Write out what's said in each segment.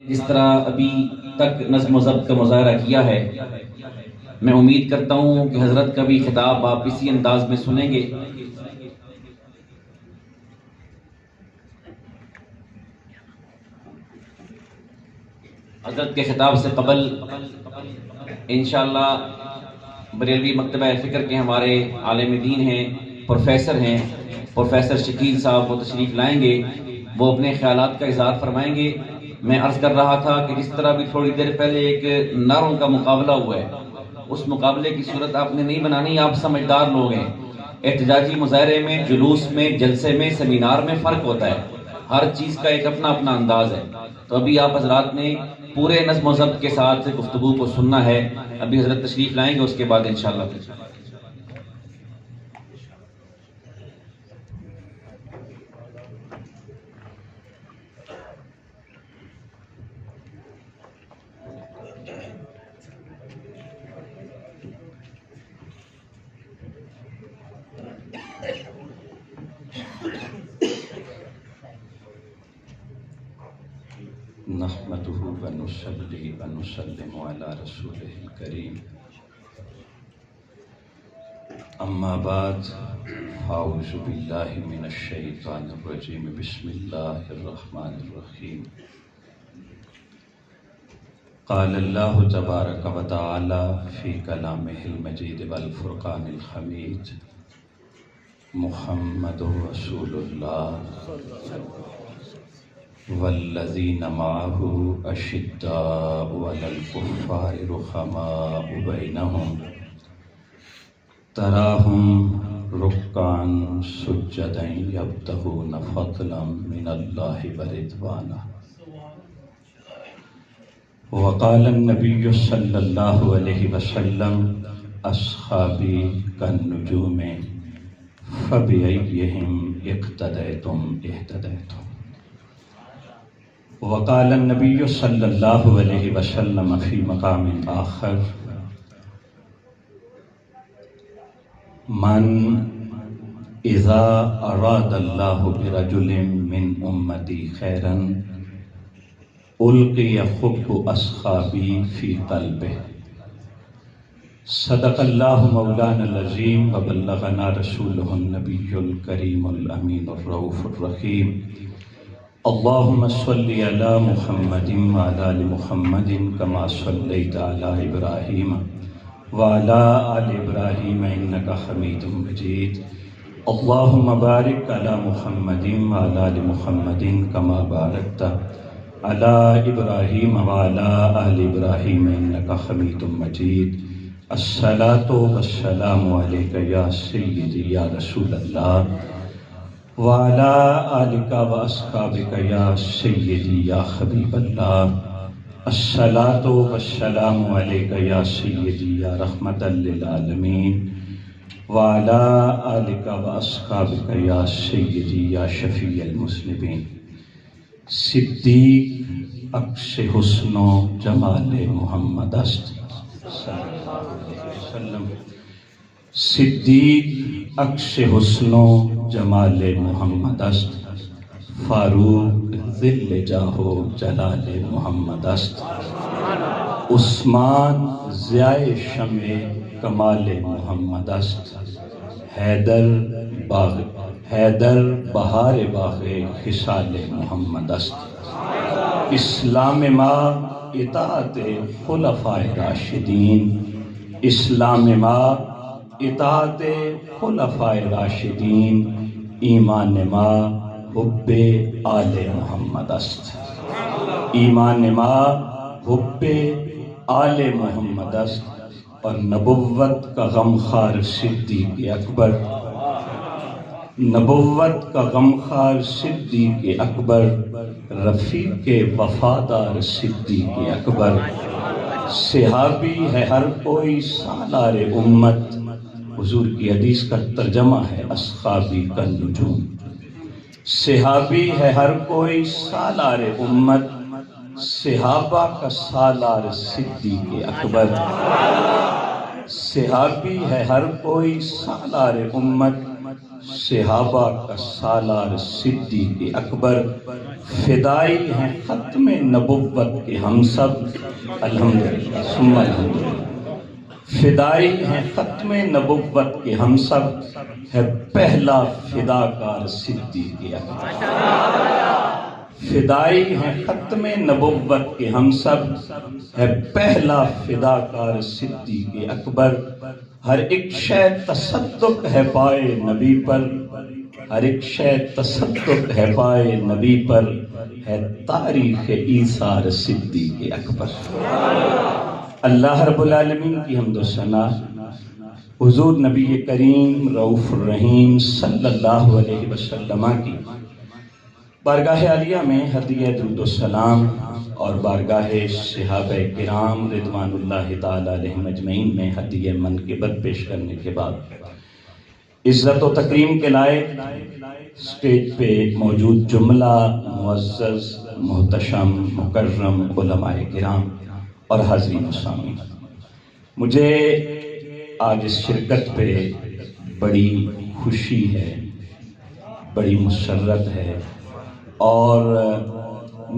جس طرح ابھی تک نظم و ضبط کا مظاہرہ کیا ہے، میں امید کرتا ہوں کہ حضرت کا بھی خطاب آپ اسی انداز میں سنیں گے۔ حضرت کے خطاب سے قبل انشاءاللہ بریلوی مکتبہ فکر کے ہمارے عالم دین ہیں، پروفیسر شکیل صاحب وہ تشریف لائیں گے، وہ اپنے خیالات کا اظہار فرمائیں گے۔ میں عرض کر رہا تھا کہ جس طرح بھی تھوڑی دیر پہلے ایک نعروں کا مقابلہ ہوا ہے، اس مقابلے کی صورت آپ نے نہیں بنانی، آپ سمجھدار لوگ ہیں۔ احتجاجی مظاہرے میں، جلوس میں، جلسے میں، سیمینار میں فرق ہوتا ہے، ہر چیز کا ایک اپنا اپنا انداز ہے۔ تو ابھی آپ حضرات نے پورے نظم و ضبط کے ساتھ گفتگو کو سننا ہے۔ ابھی حضرت تشریف لائیں گے، اس کے بعد انشاءاللہ نحمده ونصلي ونسلم على رسوله الكريم، اما بعد، اعوذ بالله من الشیطان الرجیم، بسم اللہ الرحمن الرحیم۔ قال اللہ تبارک وتعالی فی کلامہ المجید والفرقان الحمید، محمد رسول اللہ والذین معه اشداء علی الکفار رحماء بینہم تراہم رکعا سجدا یبتغون فضلا من اللہ ورضوانا۔ وقال النبی صلی اللہ علیہ وسلم اصحابی کالنجوم فبأیہم اقتدیتم اہتدیتم۔ وقال النبی صلی اللہ علیہ وسلم فی مقام آخر من اذا اراد اللہ برجل من امتی خیرا القی حب اصحابی فی قلبہ۔ صدق اللہ مولانا العظیم وبلغنا رسولہ النبی الکریم الامین الرؤوف الرحیم۔ اللہم صلی علی محمد وعلی آل محمد کما صلیت علی ابراہیم وعلی آل ابراہیم انکا حمید مجید۔ اللہم بارک علی محمد وعلی آل محمد کما بارکت علی ابراہیم وعلی آل ابراہیم انکا حمید مجید۔ الصلاۃ والسلام علیک یا سیدی یا رسول اللہ وعلی آلک واصحابک یا سیدی یا حبیب اللہ۔ الصلاۃ والسلام علیک یا سیدی یا رحمت للعالمین وعلی آلک واصحابک یا سیدی یا شفیع المذنبین۔ صدیق عکس حسن و جمال محمد است صلی اللہ علیہ وسلم۔ صدیق عکس حسن و جمال محمد است، فاروق ظل جاہ و جلال محمد است۔ عثمان ضیاء شمع کمال محمد است، حیدر بہار باغ خصال محمد است۔ اسلام ما اطاعت خلفاء راشدین، اسلام ما اطاعت خلفاء راشدین، ایمان ما حب آل محمد است، ایمان ما حب آل محمد است۔ اور نبوت کا غمخوار صدیق اکبر، نبوت کا غمخوار صدیق اکبر، رفیق وفادار صدیق اکبر، صحابی ہے ہر کوئی سالار امت۔ حضور کی حدیث کا ترجمہ ہے اصحابی کالنجوم، صحابی ہے ہر کوئی سالار امت، صحابہ کا سالار صدیق اکبر۔ صحابی ہے ہر کوئی سالار امت، صحابہ کا سالار صدیق اکبر، فدائی ہیں ختم نبوت کے ہم سب الحمدللہ ثم الحمدللہ، فدائی ہیں ختم نبوت کے ہم سب، ہے پہلا فداکار صدیق اکبر، فدائی ہیں ختم نبوت کے ہم سب، ہے پہلا فداکار صدیق اکبر، ہر ایک شے تصدق ہے پائے نبی پر، ہر ایک شے تصدق ہے پائے نبی پر، ہے تاریخ ایثار صدیق اکبر۔ اللہ رب العالمین کی حمد و ثنا حضور نبی کریم رؤوف الرحیم صلی اللہ علیہ وسلم کی بارگاہ عالیہ میں ہدیہ درود و سلام اور بارگاہ صحابہ کرام رضوان اللہ تعالی علیہم اجمعین میں ہدیہ منقبت پیش کرنے کے بعد عزت و تکریم کے لائق اسٹیج پہ موجود جملہ معزز محتشم مکرم علماء کرام اور حاضرین سامعین، مجھے آج اس شرکت پہ بڑی خوشی ہے، بڑی مسرت ہے، اور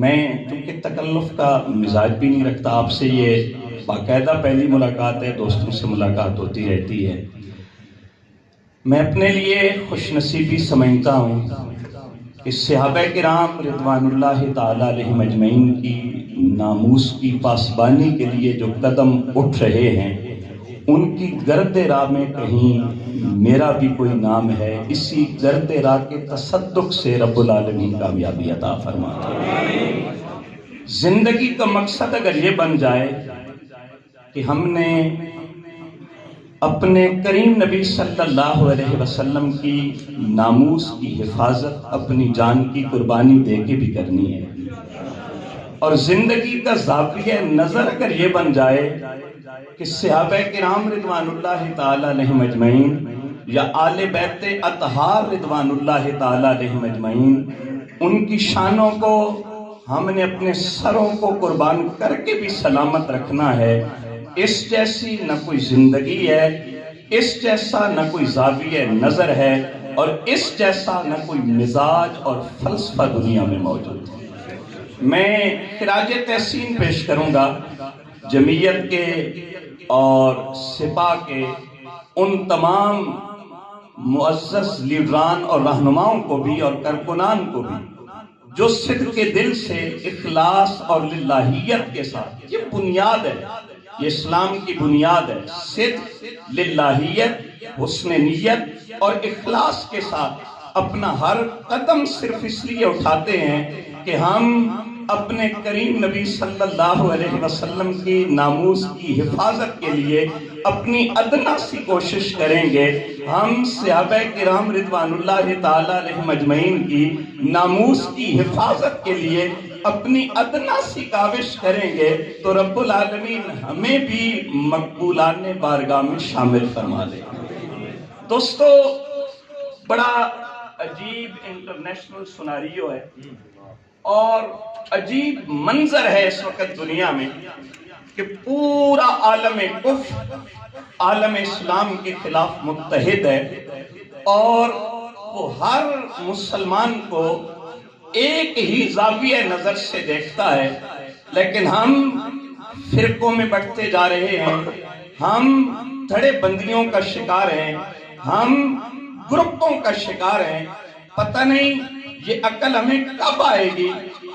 میں چونکہ تکلف کا مزاج بھی نہیں رکھتا، آپ سے یہ باقاعدہ پہلی ملاقات ہے، دوستوں سے ملاقات ہوتی رہتی ہے، میں اپنے لیے خوش نصیبی سمجھتا ہوں کہ صحابہ کرام رضوان اللہ تعالی علیہم اجمعین کی ناموس کی پاسبانی کے لیے جو قدم اٹھ رہے ہیں، ان کی گرد راہ میں کہیں میرا بھی کوئی نام ہے، اسی گرد راہ کے تصدق سے رب العالمین کامیابی عطا فرمائے۔ زندگی کا مقصد اگر یہ بن جائے کہ ہم نے اپنے کریم نبی صلی اللہ علیہ وسلم کی ناموس کی حفاظت اپنی جان کی قربانی دے کے بھی کرنی ہے، اور زندگی کا زاویہ نظر اگر یہ بن جائے کہ صحابہ کرام رضوان اللہ تعالی علیہم اجمعین یا آل بیت اطہار رضوان اللہ تعالی علیہم اجمعین، ان کی شانوں کو ہم نے اپنے سروں کو قربان کر کے بھی سلامت رکھنا ہے، اس جیسی نہ کوئی زندگی ہے، اس جیسا نہ کوئی زاویہ نظر ہے، اور اس جیسا نہ کوئی مزاج اور فلسفہ دنیا میں موجود ہے۔ میں خراج تحسین پیش کروں گا جمعیت کے اور سپاہ کے ان تمام معزز لیڈران اور رہنماؤں کو بھی اور کارکنان کو بھی جو صدق کے دل سے اخلاص اور للہیت کے ساتھ، یہ بنیاد ہے، یہ اسلام کی بنیاد ہے، صدق، للہیت، حسن نیت اور اخلاص کے ساتھ اپنا ہر قدم صرف اس لیے اٹھاتے ہیں کہ ہم اپنے کریم نبی صلی اللہ علیہ وسلم کی ناموس کی حفاظت کے لیے اپنی ادنا سی کوشش کریں گے، ہم صحابہ کرام رضوان اللہ تعالی علیہم اجمعین کی ناموس کی حفاظت کے لیے اپنی ادنا سی کاوش کریں گے تو رب العالمین ہمیں بھی مقبولان بارگاہ میں شامل فرما لے۔ دوستو، بڑا عجیب انٹرنیشنل سناریو ہے اور عجیب منظر ہے اس وقت دنیا میں کہ پورا عالم کفر عالم اسلام کے خلاف متحد ہے، اور وہ ہر مسلمان کو ایک ہی زاویہ نظر سے دیکھتا ہے، لیکن ہم فرقوں میں بٹتے جا رہے ہیں، ہم دھڑے بندیوں کا شکار ہیں، ہم گروپوں کا شکار ہیں۔ پتہ نہیں یہ عقل ہمیں کب آئے گی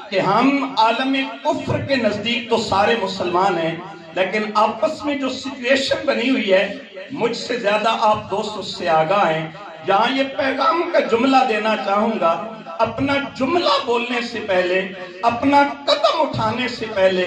کہ ہم عالم کفر کے نزدیک تو سارے مسلمان ہیں، لیکن آپس میں جو سچویشن بنی ہوئی ہے، مجھ سے زیادہ آپ دوست اس سے آگاہ ہیں۔ یہاں یہ پیغام کا جملہ دینا چاہوں گا، اپنا جملہ بولنے سے پہلے، اپنا قدم اٹھانے سے پہلے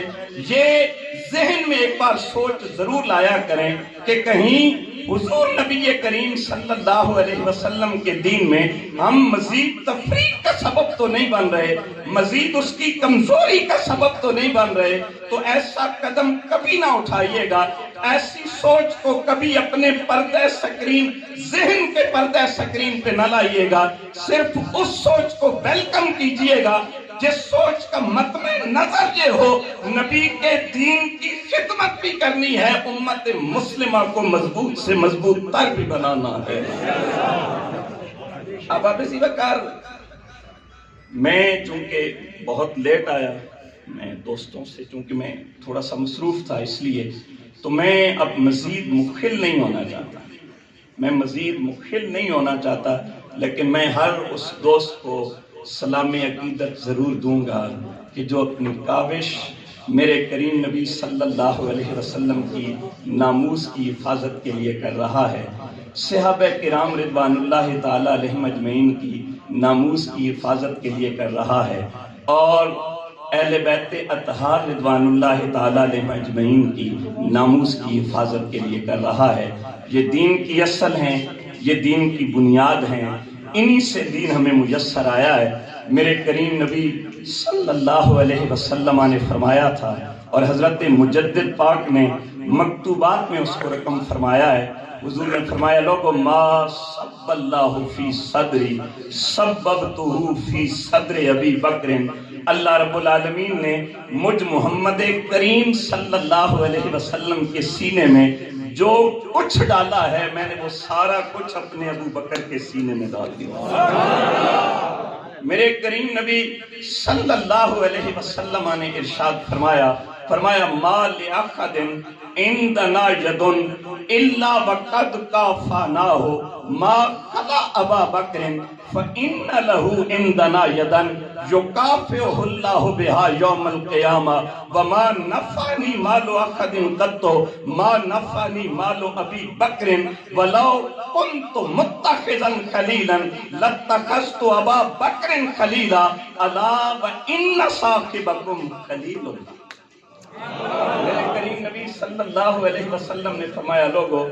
یہ ذہن میں ایک بار سوچ ضرور لایا کریں کہ کہیں حضور نبی کریم صلی اللہ علیہ وسلم کے دین میں ہم مزید تفریق کا سبب تو نہیں بن رہے، مزید اس کی کمزوری کا سبب تو نہیں بن رہے۔ تو ایسا قدم کبھی نہ اٹھائیے گا، ایسی سوچ کو کبھی اپنے پردہ سکرین، ذہن کے پردہ سکرین پہ نہ لائیے گا، صرف اس سوچ کو ویلکم کیجئے گا جس سوچ کا مطمع نظر یہ ہو نبی کے دین کی خدمت بھی کرنی ہے، امت مسلمہ کو مضبوط سے مضبوط تر بھی بنانا ہے۔ اب آپ اسی وقار میں چونکہ بہت لیٹ آیا، میں دوستوں سے چونکہ میں تھوڑا سا مصروف تھا، اس لیے تو میں اب مزید مخل نہیں ہونا چاہتا، لیکن میں ہر اس دوست کو سلام عقیدت ضرور دوں گا کہ جو اپنی کاوش میرے کریم نبی صلی اللہ علیہ وسلم کی ناموس کی حفاظت کے لیے کر رہا ہے، صحابہ کرام رضوان اللہ تعالی علیہم اجمعین کی ناموس کی حفاظت کے لیے کر رہا ہے، اور اہل بیت اطہار رضوان اللہ تعالی علیہم اجمعین کی ناموس کی حفاظت کے لیے کر رہا ہے۔ یہ دین کی اصل ہیں، یہ دین کی بنیاد ہیں، انہی سے دین ہمیں میسر آیا ہے۔ میرے کریم نبی صلی اللہ علیہ وسلم نے فرمایا تھا، اور حضرت مجدد پاک نے مکتوبات میں اس کو رقم فرمایا ہے، حضور نے فرمایا لوگو ما صب اللہ فی صدری سببتہ فی صدر ابی بکر، اللہ رب العالمین نے مجھ محمد کریم صلی اللہ علیہ وسلم کے سینے میں جو کچھ ڈالا ہے، میں نے وہ سارا کچھ اپنے ابو بکر کے سینے میں ڈال دیا۔ میرے کریم نبی صلی اللہ علیہ وسلم نے ارشاد فرمایا ما لأحد عندنا ید الا وقد کافاناہ ما خلا ابا بکر فإن له عندنا یدا یکافئہ اللہ بہا یوم القیامہ وما نفعنی مال احد قط ما نفعنی مال ابی بکر ولو كنت متخذا خلیلا لاتخذت ابا بکر خلیلا الا وان صاحبکم خلیل اللہ۔ میرے کریم نبی صلی اللہ علیہ وسلم نے فرمایا لوگو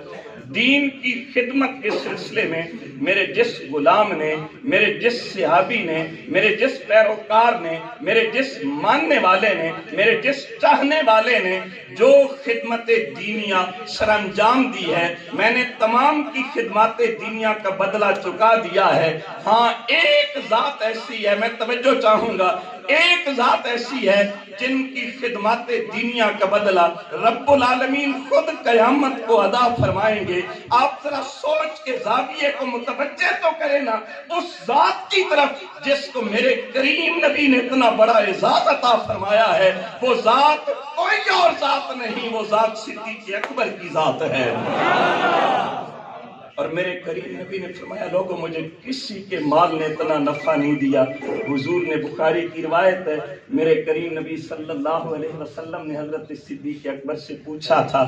دین کی خدمت کے سلسلے میں میرے جس غلام نے، میرے جس صحابی نے، میرے جس پیروکار نے، میرے جس ماننے والے نے، میرے جس چاہنے والے نے جو خدمت دینیا سر انجام دی ہے، میں نے تمام کی خدمات دینیا کا بدلہ چکا دیا ہے۔ ہاں ایک ذات ایسی ہے، میں توجہ چاہوں گا، ایک ذات ایسی ہے جن کی خدمات دینیا کا بدلہ رب العالمین خود قیامت کو ادا فرمائیں گے۔ آپ ذرا سوچ کے زاویے کو متوجہ تو کریں نا اس ذات کی طرف جس کو میرے کریم نبی نے اتنا بڑا اعزاز عطا فرمایا ہے۔ وہ ذات کوئی اور ذات نہیں، وہ ذات صدیق اکبر کی ذات ہے۔ اور میرے کریم نبی نے فرمایا لوگوں مجھے کسی کے مال نے اتنا نفع نہیں دیا۔ حضور نے بخاری کی روایت ہے، میرے کریم نبی صلی اللہ علیہ وسلم نے حضرت صدیق اکبر سے پوچھا تھا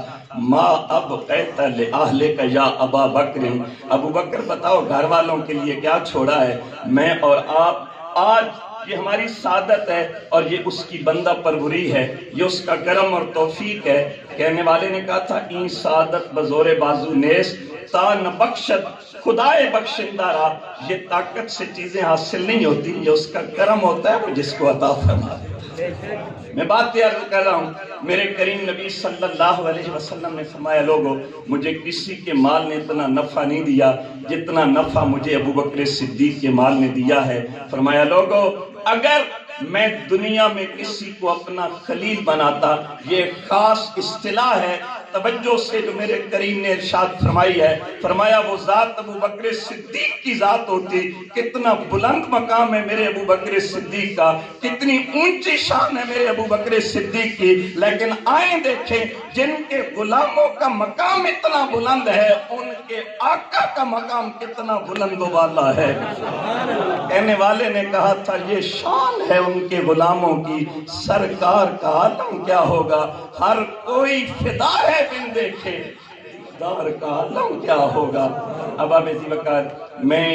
ما ابقیت لأہلک یا ابا بکر، ابو بکر بتاؤ گھر والوں کے لیے کیا چھوڑا ہے؟ میں اور آپ آج یہ ہماری سعادت ہے اور یہ اس کی بندہ پروری ہے، یہ اس کا کرم اور توفیق ہے۔ کہنے والے نے کہا تھا این سعادت بزور بازو نیس تا نہ بخشد خدائے بخشندہ را، یہ طاقت سے چیزیں حاصل نہیں ہوتی، یہ اس کا کرم ہوتا ہے، وہ جس کو عطا فرما دیتا ہے۔ میں بات یہ عرض کر رہا ہوں، میرے کریم نبی صلی اللہ علیہ وسلم نے فرمایا لوگوں مجھے کسی کے مال نے اتنا نفع نہیں دیا جتنا نفع مجھے ابو بکر صدیق کے مال نے دیا ہے۔ فرمایا لوگوں اگر میں دنیا میں کسی کو اپنا خلیل بناتا، یہ خاص اصطلاح ہے، توجہ سے جو میرے کریم نے ارشاد فرمائی ہے، فرمایا وہ ذات ابو بکر صدیق کی ذات ہوتی، کتنا بلند مقام ہے میرے ابو بکر صدیق کا، کتنی اونچی شان ہے میرے ابو بکر صدیق کی، لیکن آئیں دیکھیں جن کے غلاموں کا مقام اتنا بلند ہے ان کے آقا کا مقام کتنا بلند و بالا ہے۔ کہنے والے نے کہا تھا یہ شان ہے ان کے غلاموں کی، سرکار کا عالم کیا ہوگا، ہر کوئی فدا ہے بن دیکھے دار کا عالم کیا ہوگا۔ اب آپ اسی وقت میں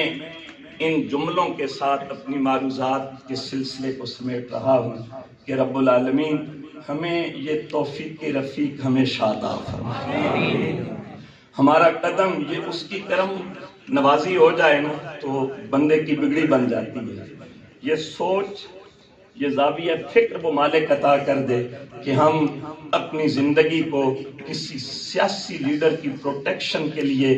ان جملوں کے ساتھ اپنی معروضات کے سلسلے کو سمیٹ رہا ہوں کہ رب العالمین ہمیں یہ توفیق رفیق ہمیشہ عطا فرمائے۔ ہمارا قدم یہ اس کی کرم نوازی ہو جائے نا تو بندے کی بگڑی بن جاتی ہے۔ یہ سوچ، یہ زاویہ فکر وہ مالک عطا کر دے کہ ہم اپنی زندگی کو کسی سیاسی لیڈر کی پروٹیکشن کے لیے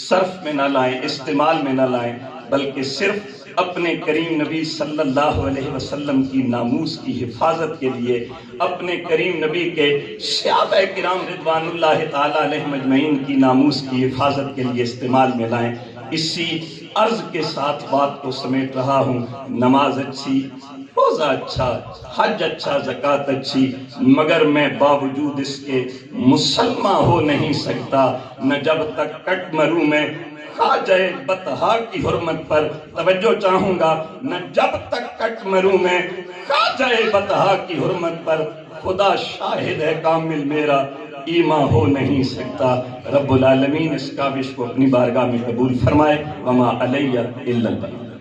صرف میں نہ لائیں، استعمال میں نہ لائیں، بلکہ صرف اپنے کریم نبی صلی اللہ علیہ وسلم کی ناموس کی حفاظت کے لیے، اپنے کریم نبی کے صحابہ کرام رضوان اللہ تعالی علیہ مجمعین کی ناموس کی حفاظت کے لیے استعمال میں لائیں۔ اسی عرض کے ساتھ بات کو سمیٹ رہا ہوں۔ نماز اچھی، روزہ اچھا، حج اچھا، زکوٰۃ اچھی، مگر میں باوجود اس کے مسلمان ہو نہیں سکتا نہ جب تک کٹ مروں میں خواجہ بطحا کی حرمت پر۔ توجہ چاہوں گا، نہ جب تک کٹ مروں میں خواجہ بطحا کی حرمت پر، خدا شاہد ہے کامل میرا ایمان ہو نہیں سکتا۔ رب العالمین اس کاوش کو اپنی بارگاہ میں قبول فرمائے۔ وما علیہ الا البلاغ۔